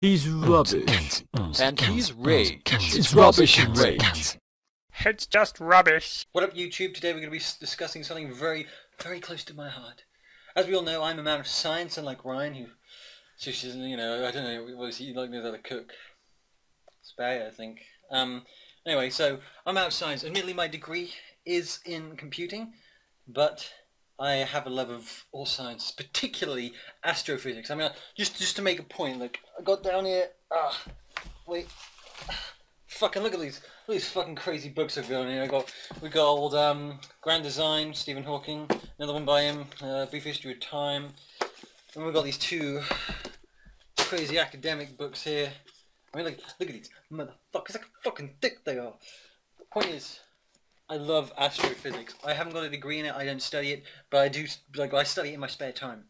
He's rubbish. And he's rage. It's rubbish and rage. It's just rubbish. What up, YouTube? Today we're going to be discussing something very, very close to my heart. As we all know, I'm a man of science, unlike Ryan, who just isn't, I don't know, what is he like? Knows how to cook. Spare, I think. Anyway, so I'm out of science. Admittedly, my degree is in computing, but I have a love of all science, particularly astrophysics. I mean, just to make a point, like, I got down here, wait, fucking look at these fucking crazy books I've got here. We got old Grand Design, Stephen Hawking, another one by him, Brief History of Time, and we've got these two crazy academic books here. I mean, look at these motherfuckers, look how fucking thick they are. The point is, I love astrophysics. I haven't got a degree in it, I don't study it, but I do, I study it in my spare time.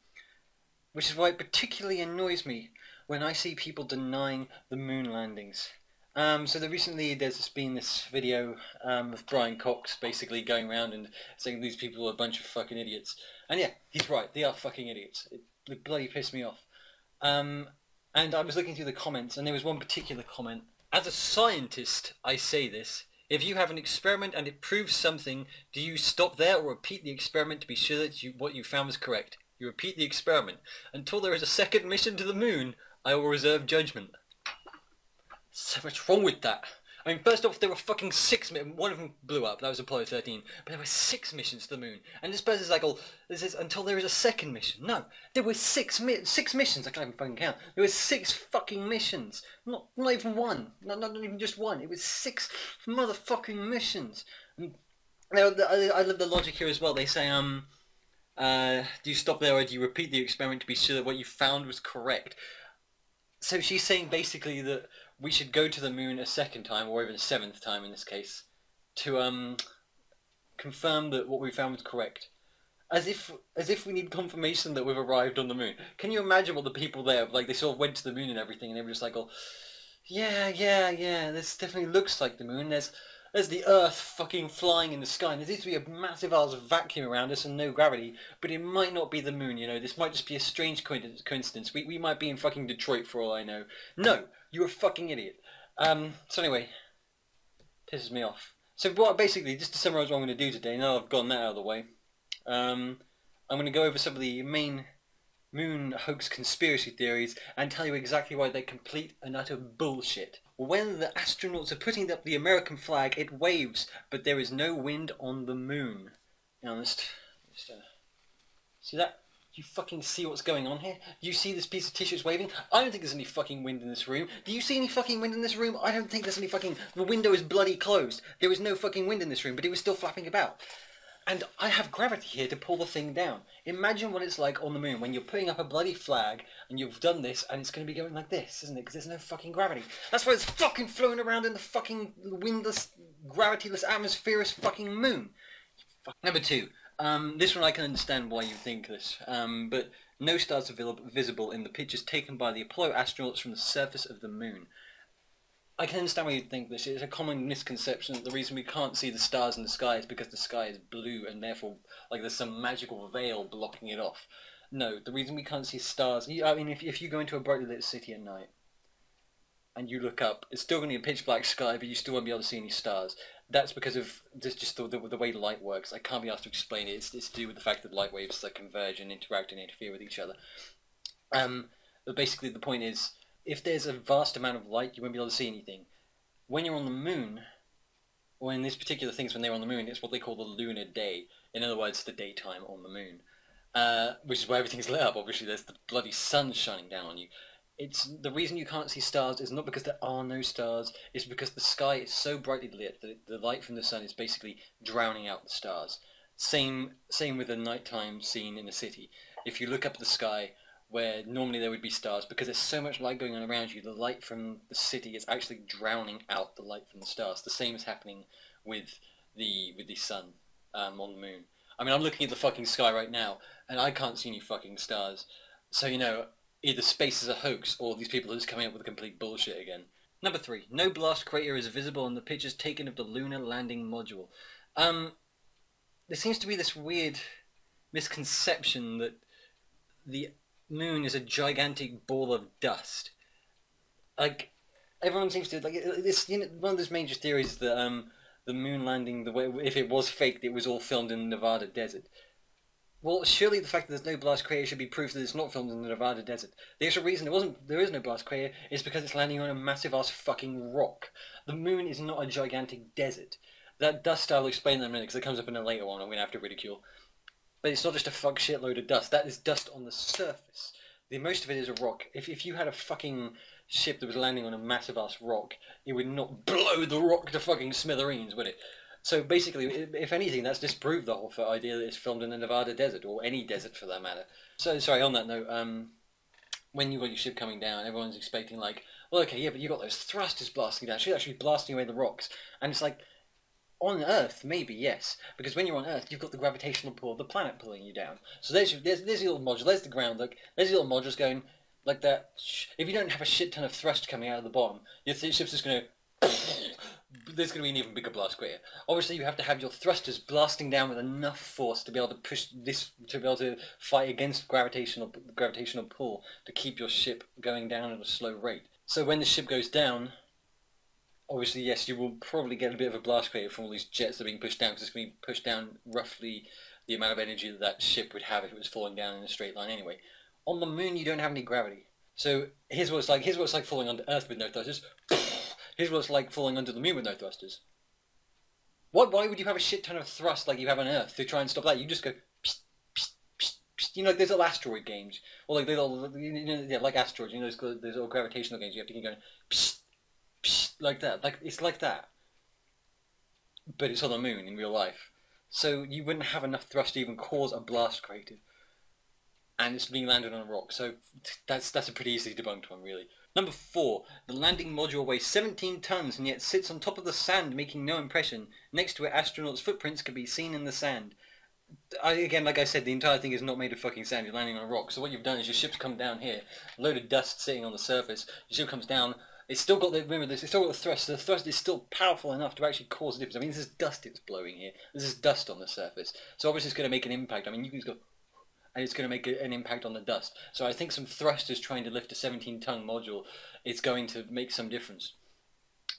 Which is why it particularly annoys me when I see people denying the moon landings. So recently there's been this video of Brian Cox basically going around and saying these people are a bunch of fucking idiots. And yeah, he's right, they are fucking idiots. It bloody pissed me off. And I was looking through the comments, and there was one particular comment. As a scientist, I say this. If you have an experiment and it proves something, do you stop there or repeat the experiment to be sure that what you found was correct? You repeat the experiment. Until there is a second mission to the moon, I will reserve judgment. So much wrong with that. I mean, first off, there were fucking 6 missions. One of them blew up. That was Apollo 13. But there were 6 missions to the moon. And this person's like, oh, this is until there is a second mission. No, there were 6 missions. I can't even fucking count. There were 6 fucking missions. Not even one. Not even just one. It was 6 motherfucking missions. And, I love the logic here as well. They say, do you stop there or do you repeat the experiment to be sure that what you found was correct? So she's saying basically that we should go to the moon a second time, or even a 7th time in this case, to confirm that what we found was correct. As if we need confirmation that we've arrived on the moon. Can you imagine what the people there, like, they sort of went to the moon and everything, and they were just like, oh, yeah, this definitely looks like the moon. There's the Earth fucking flying in the sky, and there seems to be a massive ass vacuum around us and no gravity, but it might not be the moon, this might just be a strange coincidence. We might be in fucking Detroit for all I know. No, you're a fucking idiot. So anyway, pisses me off. So basically, just to summarise what I'm going to do today, now I've gotten that out of the way, I'm going to go over some of the main moon hoax conspiracy theories and tell you exactly why they're complete and utter bullshit. When the astronauts are putting up the American flag, it waves, but there is no wind on the moon. See that? Do you fucking see what's going on here? Do you see this piece of tissue waving? I don't think there's any fucking wind in this room. Do you see any fucking wind in this room? I don't think there's any fucking... The window is bloody closed. There is no fucking wind in this room, but it was still flapping about. And I have gravity here to pull the thing down. Imagine what it's like on the moon when you're putting up a bloody flag and you've done this and it's going to be going like this, isn't it? Because there's no fucking gravity. That's why it's fucking floating around in the fucking windless, gravityless, atmospherous fucking moon. Number 2. This one I can understand why you think this, but no stars are visible in the pictures taken by the Apollo astronauts from the surface of the moon. I can understand why you'd think this. It's a common misconception that the reason we can't see the stars in the sky is because the sky is blue and therefore, like, there's some magical veil blocking it off. No, the reason we can't see stars... I mean, if you go into a brightly lit city at night and you look up, it's still going to be a pitch black sky, but you still won't be able to see any stars. That's because of just the way light works. I can't be asked to explain it. It's to do with the fact that light waves converge and interact and interfere with each other. But basically the point is, if there's a vast amount of light, you won't be able to see anything. When you're on the moon, or in this particular things when they're on the moon, it's what they call the lunar day. In other words, the daytime on the moon. Which is where everything's lit up. Obviously, there's the bloody sun shining down on you. The reason you can't see stars is not because there are no stars, it's because the sky is so brightly lit that the light from the sun is basically drowning out the stars. Same with a nighttime scene in a city. If you look up at the sky, where normally there would be stars, because there's so much light going on around you, the light from the city is actually drowning out the light from the stars. The same is happening with the sun on the moon. I mean, I'm looking at the fucking sky right now, and I can't see any fucking stars. So, either space is a hoax, or these people are just coming up with complete bullshit again. Number 3. No blast crater is visible in the pictures taken of the lunar landing module. There seems to be this weird misconception that the moon is a gigantic ball of dust. like, everyone seems to, like, it's, you know, one of those major theories that, the moon landing, the way, if it was faked, it was all filmed in the Nevada desert. Well, surely the fact that there's no blast crater should be proof that it's not filmed in the Nevada desert. The actual reason there is no blast crater is because it's landing on a massive ass fucking rock. The moon is not a gigantic desert. That dust I'll explain in a minute because it comes up in a later one I'm going to have to ridicule. But it's not just a fuck shitload of dust. That is dust on the surface. The most of it is a rock. If you had a fucking ship that was landing on a massive ass rock, it would not blow the rock to fucking smithereens, would it? So basically, if anything, that's disproved the whole idea that it's filmed in the Nevada desert, or any desert for that matter. So, sorry, on that note, when you've got your ship coming down, everyone's expecting, like, well, okay, yeah, but you've got those thrusters blasting down. She's actually blasting away the rocks. And it's like, on Earth, maybe, yes. Because when you're on Earth, you've got the gravitational pull of the planet pulling you down. So there's your little module, there's the ground, look, there's your little modules going like that. If you don't have a shit ton of thrust coming out of the bottom, your ship's just going to... There's going to be an even bigger blast crater. Obviously, you have to have your thrusters blasting down with enough force to be able to push this, to be able to fight against gravitational pull to keep your ship going down at a slow rate. So when the ship goes down, obviously, yes, you will probably get a bit of a blast crater from all these jets that are being pushed down, because it's going to be pushed down roughly the amount of energy that that ship would have if it was falling down in a straight line anyway. On the moon, you don't have any gravity. So here's what it's like. Here's what it's like falling under Earth with no thrusters. Here's what it's like falling under the moon with no thrusters. Why would you have a shit ton of thrust like you have on Earth to try and stop that? You just go, psst, psst, psst, psst. You know, like those little asteroid games, or like little, you know, yeah, like asteroids. You know, those little gravitational games. You have to keep going, psst, psst, like that. Like it's like that, but it's on the moon in real life. So you wouldn't have enough thrust to even cause a blast crater, and it's being landed on a rock. So that's a pretty easily debunked one, really. Number 4. The landing module weighs 17 tons and yet sits on top of the sand, making no impression. Next to it, astronauts' footprints can be seen in the sand. Again, like I said, the entire thing is not made of fucking sand. You're landing on a rock. So what you've done is your ship's come down here, a load of dust sitting on the surface. Your ship comes down. It's still got the, remember this, it's still got the thrust. The thrust is still powerful enough to actually cause a difference. I mean, this is dust it's blowing here. This is dust on the surface. So obviously it's going to make an impact. I mean, you can just go... and it's going to make an impact on the dust. So I think some thrusters trying to lift a 17-ton module is going to make some difference.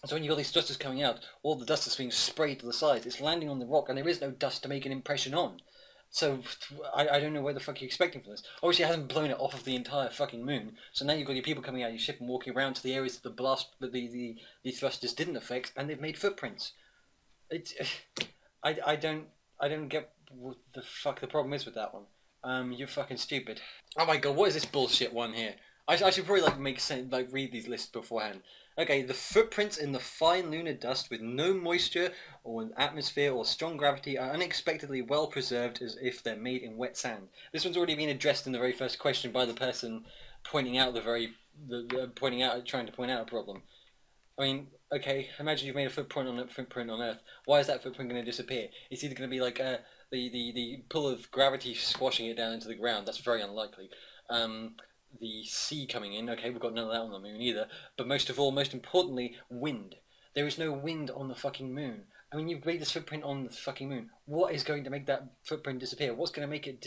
So when you've got these thrusters coming out, all the dust is being sprayed to the sides. It's landing on the rock, and there is no dust to make an impression on. So I don't know what the fuck you're expecting from this. Obviously, it hasn't blown it off of the entire fucking moon. So now you've got your people coming out of your ship and walking around to the areas that the blast, that the thrusters didn't affect, and they've made footprints. I don't get what the fuck the problem is with that one. You're fucking stupid. Oh my god, what is this bullshit one here? I should probably read these lists beforehand. Okay, the footprints in the fine lunar dust with no moisture or an atmosphere or strong gravity are unexpectedly well preserved as if they're made in wet sand. This one's already been addressed in the very first question by the person pointing out trying to point out a problem. I mean, okay, imagine you've made a footprint on Earth. Why is that footprint going to disappear? It's either going to be like the pull of gravity squashing it down into the ground. That's very unlikely. The sea coming in. Okay, we've got none of that on the moon either. But most importantly, wind. There is no wind on the fucking moon. I mean, you've made this footprint on the fucking moon. What is going to make that footprint disappear? What's going to make it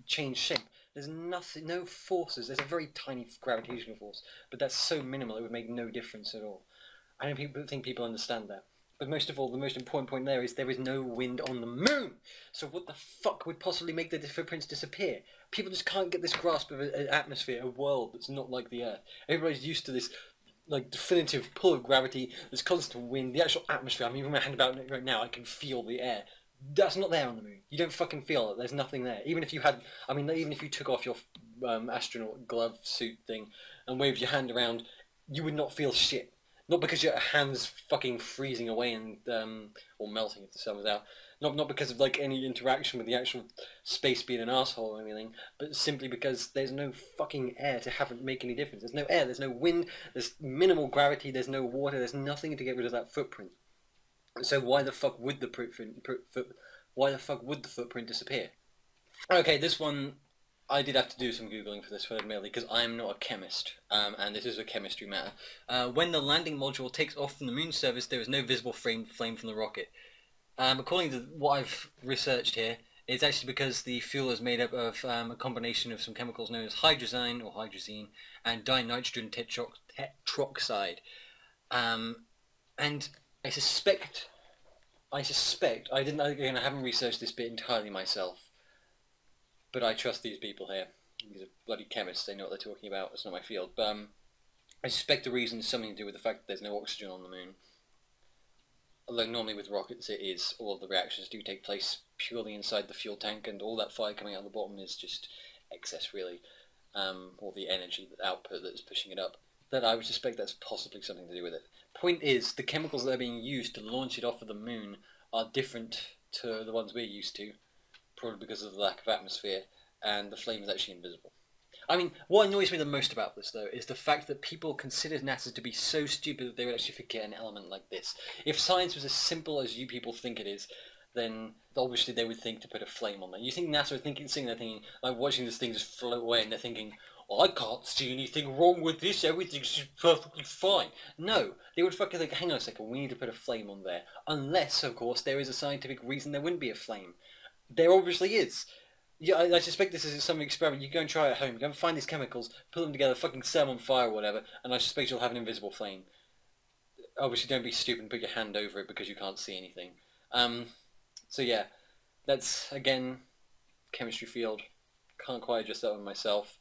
change shape? There's nothing, no forces. There's a very tiny gravitational force, but that's so minimal it would make no difference at all. I don't think people understand that. But most of all, the most important point there is no wind on the moon. So what the fuck would possibly make the footprints disappear? People just can't get this grasp of an atmosphere, a world that's not like the Earth. Everybody's used to this definitive pull of gravity, this constant wind, the actual atmosphere. I mean, even my hand about it right now, I can feel the air. That's not there on the moon. You don't fucking feel it. There's nothing there. Even if you took off your astronaut glove suit thing and waved your hand around, you would not feel shit. Not because your hand's fucking freezing away and or melting if the sun was out. Not because of any interaction with the actual space being an asshole or anything, but simply because there's no fucking air to make any difference. There's no air, there's no wind, there's minimal gravity, there's no water, there's nothing to get rid of that footprint. So why the fuck would the footprint disappear? Okay, this one I did have to do some googling for this one, admittedly, because I am not a chemist, and this is a chemistry matter. When the landing module takes off from the moon's surface, there is no visible flame from the rocket. According to what I've researched here, It's actually because the fuel is made up of a combination of some chemicals known as hydrazine and dinitrogen tetroxide. And I suspect, I haven't researched this bit entirely myself, but I trust these people here. These are bloody chemists, they know what they're talking about, it's not my field. But I suspect the reason is something to do with the fact that there's no oxygen on the moon. Although normally with rockets it is, all of the reactions do take place purely inside the fuel tank, and all that fire coming out the bottom is just excess really, or the energy output that's pushing it up. That I would suspect that's possibly something to do with it. Point is, the chemicals that are being used to launch it off of the moon are different to the ones we're used to, probably because of the lack of atmosphere, and the flame is actually invisible. I mean, what annoys me the most about this, though, is the fact that people consider NASA to be so stupid that they would actually forget an element like this. If science was as simple as you people think it is, then obviously they would think to put a flame on there. You think NASA are sitting there thinking, like watching this thing just float away, and they're thinking, oh, I can't see anything wrong with this, everything's just perfectly fine. No, they would fucking think, hang on a second, we need to put a flame on there. Unless, of course, there is a scientific reason there wouldn't be a flame. There obviously is. Yeah, I suspect this is some experiment. You go and try it at home. You go and find these chemicals, put them together, fucking set them on fire or whatever, and I suspect you'll have an invisible flame. Obviously, don't be stupid and put your hand over it because you can't see anything. So yeah, that's, again, chemistry field. Can't quite adjust that one myself.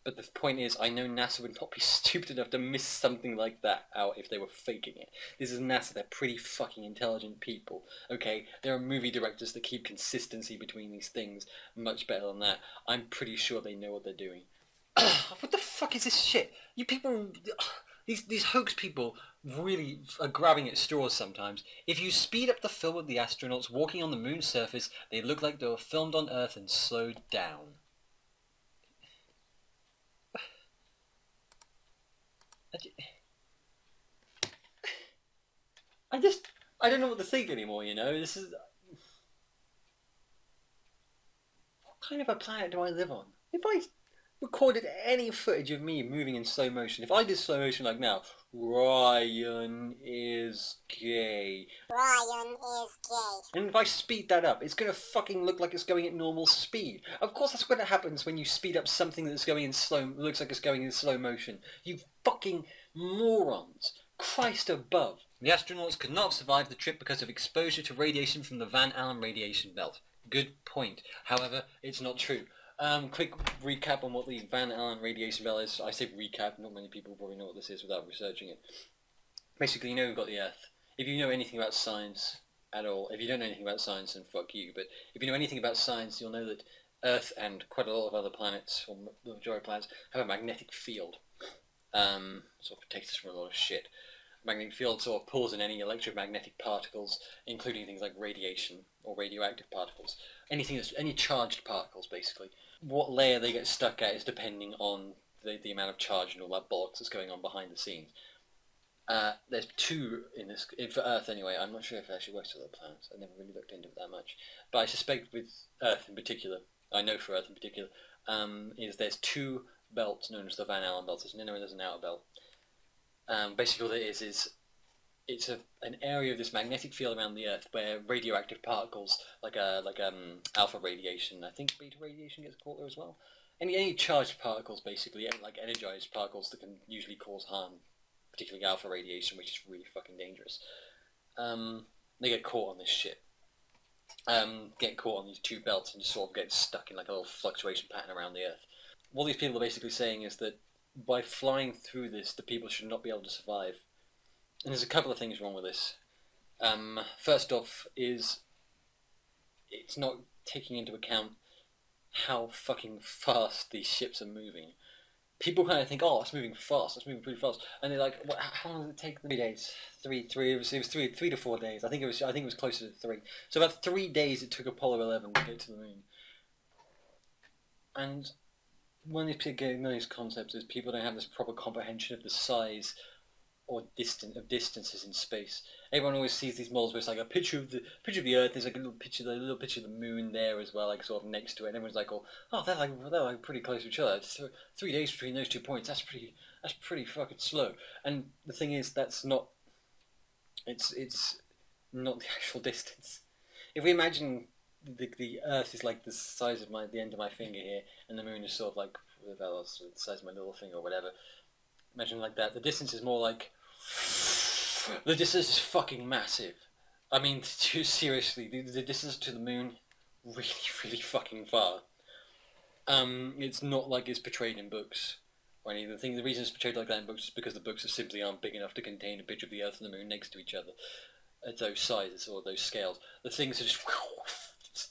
But the point is, I know NASA would not be stupid enough to miss something like that out if they were faking it. This is NASA, they're pretty fucking intelligent people, okay? There are movie directors that keep consistency between these things much better than that. I'm pretty sure they know what they're doing. What the fuck is this shit? You people, these hoax people really are grabbing at straws sometimes. If you speed up the film of the astronauts walking on the moon's surface, they look like they were filmed on Earth and slowed down. I don't know what to think anymore, you know, this is... What kind of a planet do I live on? If I recorded any footage of me moving in slow motion, if I did slow motion like now, Ryan is gay. Ryan is gay. And if I speed that up, it's gonna fucking look like it's going at normal speed. Of course that's what happens when you speed up something that's going in looks like it's going in slow motion. You fucking morons. Christ above. The astronauts could not have survived the trip because of exposure to radiation from the Van Allen radiation belt. Good point. However, it's not true. Quick recap on what the Van Allen radiation belt is. I say recap, not many people probably know what this is without researching it. Basically, you know we've got the Earth. If you know anything about science at all, if you don't know anything about science, then fuck you. But if you know anything about science, you'll know that Earth and quite a lot of other planets, or the majority of planets, have a magnetic field. Sort of protects us from a lot of shit. Magnetic field sort of pulls in any electromagnetic particles, including things like radiation or radioactive particles. Any charged particles, basically. What layer they get stuck at is depending on the amount of charge and all that bollocks that's going on behind the scenes. There's two in this, for Earth anyway. I'm not sure if it actually works with other planets. I never really looked into it that much. But I suspect with Earth in particular, I know for Earth in particular, is there's two belts known as the Van Allen belts. There's an inner and there's an outer belt. Basically what it is it's an area of this magnetic field around the Earth where radioactive particles, like alpha radiation, I think beta radiation gets caught there as well. Any charged particles, basically, like energized particles that can usually cause harm, particularly alpha radiation, which is really fucking dangerous. They get caught on this shit. Get caught on these two belts and just sort of get stuck in like a little fluctuation pattern around the Earth. What these people are basically saying is that by flying through this, the people should not be able to survive. And there's a couple of things wrong with this. First off is it's not taking into account how fucking fast these ships are moving. People kind of think, oh, it's moving fast, it's moving pretty fast, and they're like, what, how long does it take them? 3 days, it was 3 to 4 days. I think it was closer to 3. So about 3 days it took Apollo 11 to get to the moon. And one of these concepts is people don't have this proper comprehension of the size or distances in space. Everyone always sees these models where it's like a picture of the Earth. There's like a little picture of the moon there as well, like sort of next to it. And everyone's like, oh, they're like pretty close to each other. It's 3 days between those 2 points. That's pretty fucking slow. And the thing is, that's not. It's not the actual distance. If we imagine the Earth is like the size of the end of my finger here, and the moon is sort of like the size of my little finger or whatever. Imagine like that. The distance is more like the distance is fucking massive. I mean, seriously, the distance to the moon, really, really fucking far. It's not like it's portrayed in books or anything. The reason it's portrayed like that in books is because the books simply aren't big enough to contain a picture of the Earth and the moon next to each other at those sizes or those scales. The things are just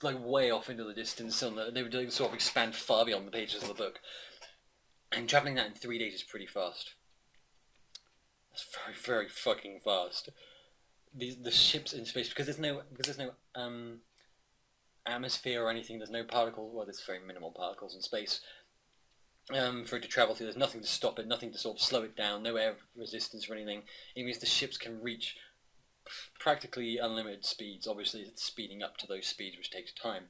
like way off into the distance, and they would sort of expand far beyond the pages of the book. And travelling that in 3 days is pretty fast. That's very, very fucking fast. The ships in space, because there's no atmosphere or anything. There's no particle. Well, there's very minimal particles in space for it to travel through. There's nothing to stop it, nothing to sort of slow it down. No air resistance or anything. It means the ships can reach practically unlimited speeds. Obviously, it's speeding up to those speeds, which takes time.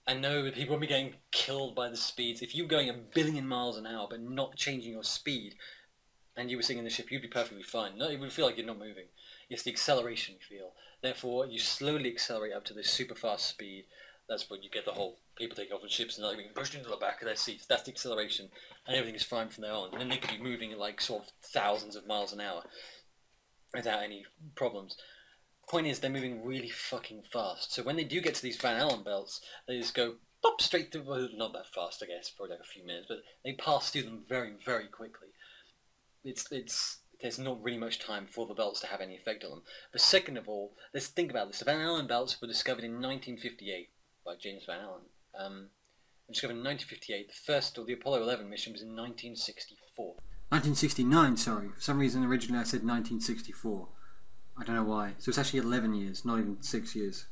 And no, people will be getting killed by the speeds. If you're going 1 billion miles an hour but not changing your speed, and you were sitting in the ship, you'd be perfectly fine. No, it would feel like you're not moving. It's the acceleration you feel. Therefore, you slowly accelerate up to this super fast speed. That's when you get the whole people take off the ships and they're being pushed into the back of their seats. That's the acceleration, and everything is fine from there on. And then they could be moving at like sort of thousands of miles an hour without any problems. Point is, they're moving really fucking fast. So when they do get to these Van Allen belts, they just go pop straight through. Well, not that fast, I guess, probably like a few minutes, but they pass through them very, very quickly. There's not really much time for the belts to have any effect on them. But second of all, let's think about this. The Van Allen belts were discovered in 1958 by James Van Allen. Discovered in 1958. The first, or the Apollo 11 mission, was in 1964. 1969, sorry. For some reason, originally I said 1964. I don't know why. So it's actually 11 years, not even 6 years.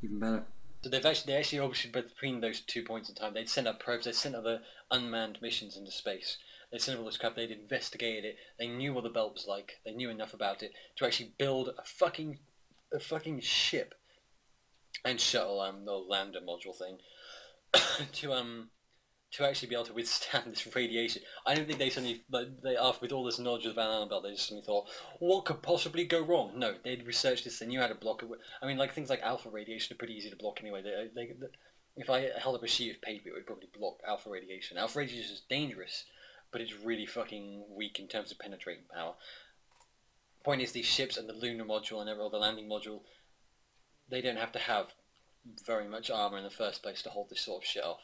Even better. So they actually obviously, between those 2 points in time, they'd sent up probes, they'd sent other unmanned missions into space. They sent all this crap, they'd investigated it, they knew what the belt was like, they knew enough about it to actually build a fucking ship and shuttle, the lander module thing, to actually be able to withstand this radiation. I don't think they suddenly, after with all this knowledge of the Van Allen belt, they just suddenly thought, what could possibly go wrong? No, they'd researched this, they knew how to block it. I mean, like things like alpha radiation are pretty easy to block anyway. If I held up a sheet of paper, it would probably block alpha radiation. Alpha radiation is dangerous, but it's really fucking weak in terms of penetrating power. Point is, these ships and the lunar module and the landing module, they don't have to have very much armor in the first place to hold this sort of shit off.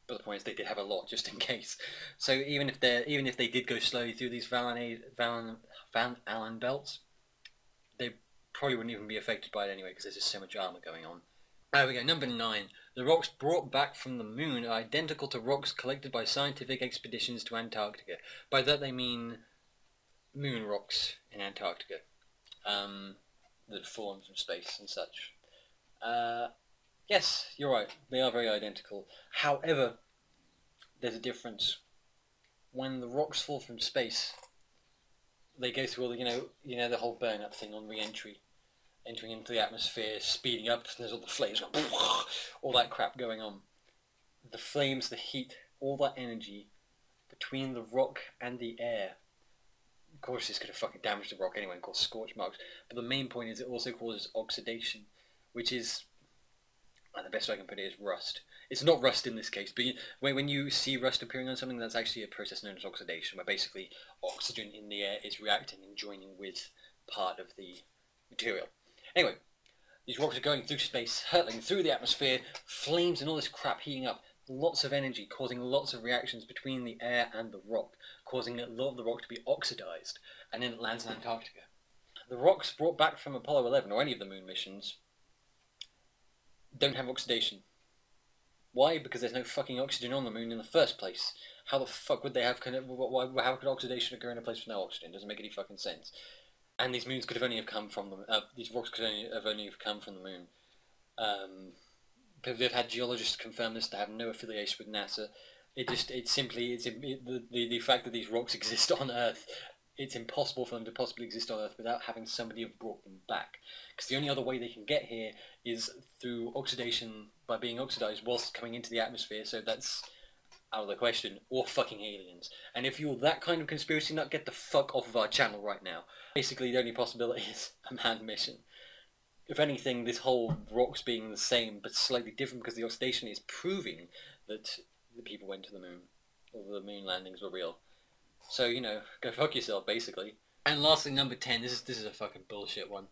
But the point is, they did have a lot just in case. So even if they did go slowly through these Van Allen belts, they probably wouldn't even be affected by it anyway because there's just so much armor going on. There we go. Number 9. The rocks brought back from the moon are identical to rocks collected by scientific expeditions to Antarctica. By that they mean moon rocks in Antarctica that have fallen from space and such. Yes, you're right. They are very identical. However, there's a difference. When the rocks fall from space, they go through all the, the whole burn-up thing on re-entry. Entering into the atmosphere, speeding up, there's all the flames going, all that crap going on. The flames, the heat, all that energy between the rock and the air. Of course, it's going to fucking damage the rock anyway and cause scorch marks. But the main point is it also causes oxidation, which is, the best way I can put it is rust. It's not rust in this case, but when you see rust appearing on something, that's actually a process known as oxidation, where basically oxygen in the air is reacting and joining with part of the material. Anyway, these rocks are going through space, hurtling through the atmosphere, flames and all this crap heating up, lots of energy, causing lots of reactions between the air and the rock, causing a lot of the rock to be oxidized, and then it lands in Antarctica. The rocks brought back from Apollo 11, or any of the moon missions, don't have oxidation. Why? Because there's no fucking oxygen on the moon in the first place. How the fuck would they have, how could oxidation occur in a place with no oxygen? It doesn't make any fucking sense. And these moons could have only have come from these rocks could only have come from the moon. They've had geologists confirm this. They have no affiliation with NASA. The fact that these rocks exist on Earth. It's impossible for them to possibly exist on Earth without having somebody have brought them back. Because the only other way they can get here is through oxidation, by being oxidized whilst coming into the atmosphere. So that's out of the question, or fucking aliens. And if you're that kind of conspiracy nut, get the fuck off of our channel right now. Basically, the only possibility is a manned mission. if anything, this whole rocks being the same but slightly different because the oscillation is proving that the people went to the moon, or the moon landings were real. So, you know, go fuck yourself, basically. And lastly, number 10, this is a fucking bullshit one.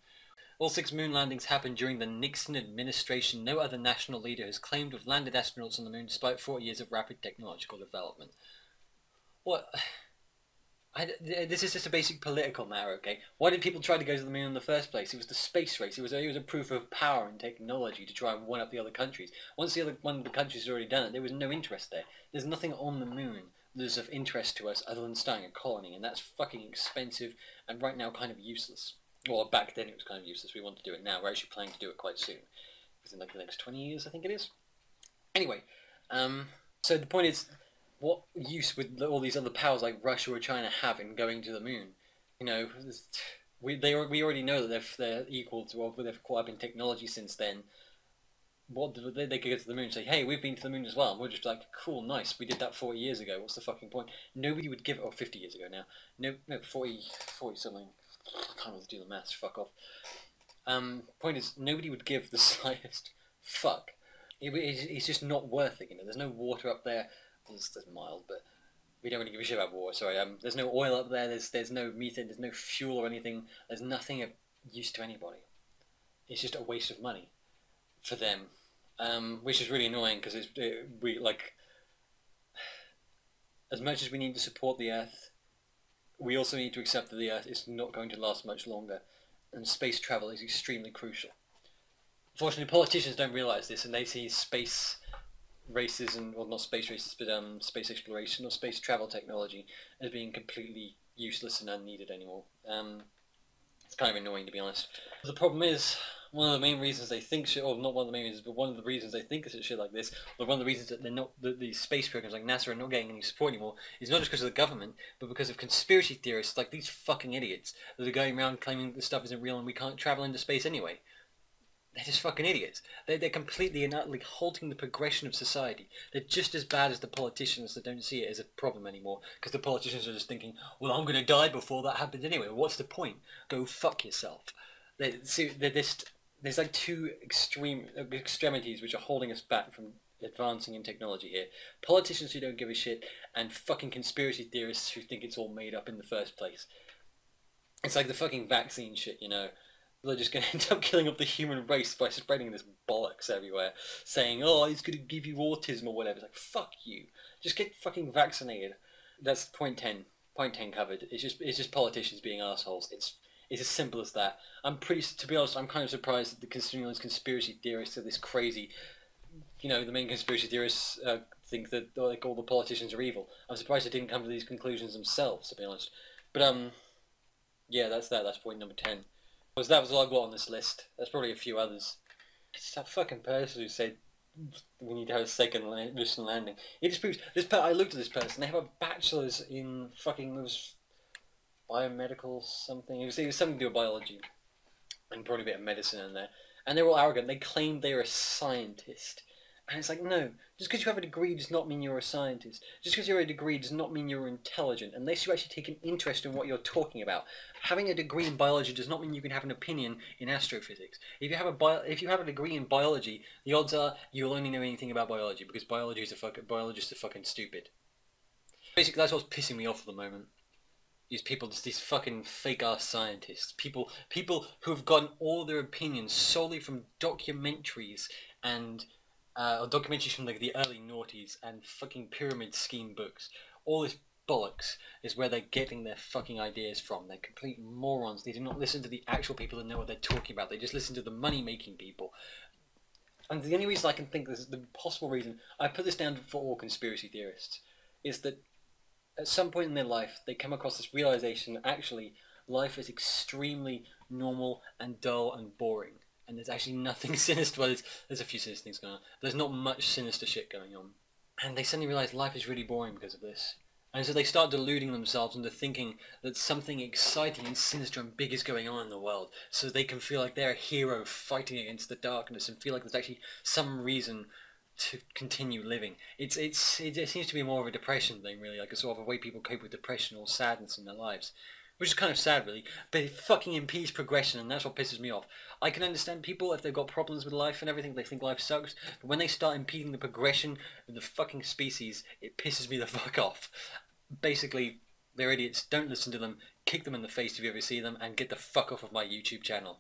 All 6 moon landings happened during the Nixon administration. No other national leader has claimed to have landed astronauts on the moon despite 40 years of rapid technological development. What? This is just a basic political matter, okay? Why did people try to go to the moon in the first place? It was the space race. It was a proof of power and technology to try and one up the other countries. Once one of the countries had already done it, there was no interest there. There's nothing on the moon that is of interest to us other than starting a colony, and that's fucking expensive and right now kind of useless. Well, back then it was kind of useless. We want to do it now. We're actually planning to do it quite soon. Within like the next 20 years, I think it is. Anyway, so the point is, what use would all these other powers like Russia or China have in going to the moon? You know, we already know that they're equal to, or they've caught up in technology since then. What they could go to the moon and say, hey, we've been to the moon as well. And we're just like, cool, nice, we did that 40 years ago. What's the fucking point? Nobody would give it, or 50 years ago now. No, 40 something. I can't really do the maths, fuck off. Point is, nobody would give the slightest fuck. It's just not worth it, you know. There's no water up there. It's mild, but we don't really give a shit about water, sorry. There's no oil up there, there's no methane, there's no fuel or anything. There's nothing of use to anybody. It's just a waste of money for them. Which is really annoying, because we, like, as much as we need to support the Earth, we also need to accept that the Earth is not going to last much longer, and space travel is extremely crucial. Unfortunately, politicians don't realise this, and they see space races, and well, not space races, but space exploration or space travel technology as being completely useless and unneeded anymore. It's kind of annoying, to be honest. The problem is, one of the main reasons they think shit, or not one of the main reasons, but one of the reasons they think shit like this, or one of the reasons that they're not, that these space programs like NASA are not getting any support anymore, is not just because of the government, but because of conspiracy theorists like these fucking idiots that are going around claiming that this stuff isn't real and we can't travel into space anyway. They're just fucking idiots. They're completely and utterly halting the progression of society. They're just as bad as the politicians that don't see it as a problem anymore, because the politicians are just thinking, well, I'm going to die before that happens anyway. What's the point? Go fuck yourself. There's like two extremities which are holding us back from advancing in technology here. Politicians who don't give a shit, and fucking conspiracy theorists who think it's all made up in the first place. It's like the fucking vaccine shit, you know. They're just going to end up killing up the human race by spreading this bollocks everywhere, saying, oh, it's going to give you autism or whatever. It's like, fuck you. Just get fucking vaccinated. That's point 10. Point 10 covered. It's just politicians being assholes. It's as simple as that. To be honest, I'm kind of surprised that considering those conspiracy theorists are this crazy, you know, the main conspiracy theorists think that like all the politicians are evil. I'm surprised they didn't come to these conclusions themselves, to be honest. But, yeah, that's that. That's point number 10. Because that was all I got on this list. There's probably a few others. It's that fucking person who said we need to have a second mission landing. It just proves I looked at this person. They have a bachelor's in fucking, it was biomedical something. It was something to do with biology, and probably a bit of medicine in there. And they're all arrogant. They claim they're a scientist. And it's like, no, just because you have a degree does not mean you're a scientist. Just because you're a degree does not mean you're intelligent, unless you actually take an interest in what you're talking about. Having a degree in biology does not mean you can have an opinion in astrophysics. If you have a degree in biology, the odds are you'll only know anything about biology, because biologists are fucking stupid. Basically, that's what's pissing me off at the moment. These people, just these fucking fake-ass scientists. People who have gotten all their opinions solely from documentaries and documentaries from like the early noughties and fucking pyramid scheme books. All this bollocks is where they're getting their fucking ideas from. They're complete morons. They do not listen to the actual people that know what they're talking about. They just listen to the money-making people. And the only reason I can think this is the possible reason, I put this down for all conspiracy theorists, is that at some point in their life they come across this realization that actually life is extremely normal and dull and boring. And there's actually nothing sinister. Well, there's a few sinister things going on. There's not much sinister shit going on. And they suddenly realise life is really boring because of this. And so they start deluding themselves into thinking that something exciting and sinister and big is going on in the world, so they can feel like they're a hero fighting against the darkness and feel like there's actually some reason to continue living. It seems to be more of a depression thing, really, like a sort of a way people cope with depression or sadness in their lives. Which is kind of sad, really, but it fucking impedes progression, and that's what pisses me off. I can understand people if they've got problems with life and everything, they think life sucks, but when they start impeding the progression of the fucking species, it pisses me the fuck off. Basically, they're idiots, don't listen to them, kick them in the face if you ever see them, and get the fuck off of my YouTube channel.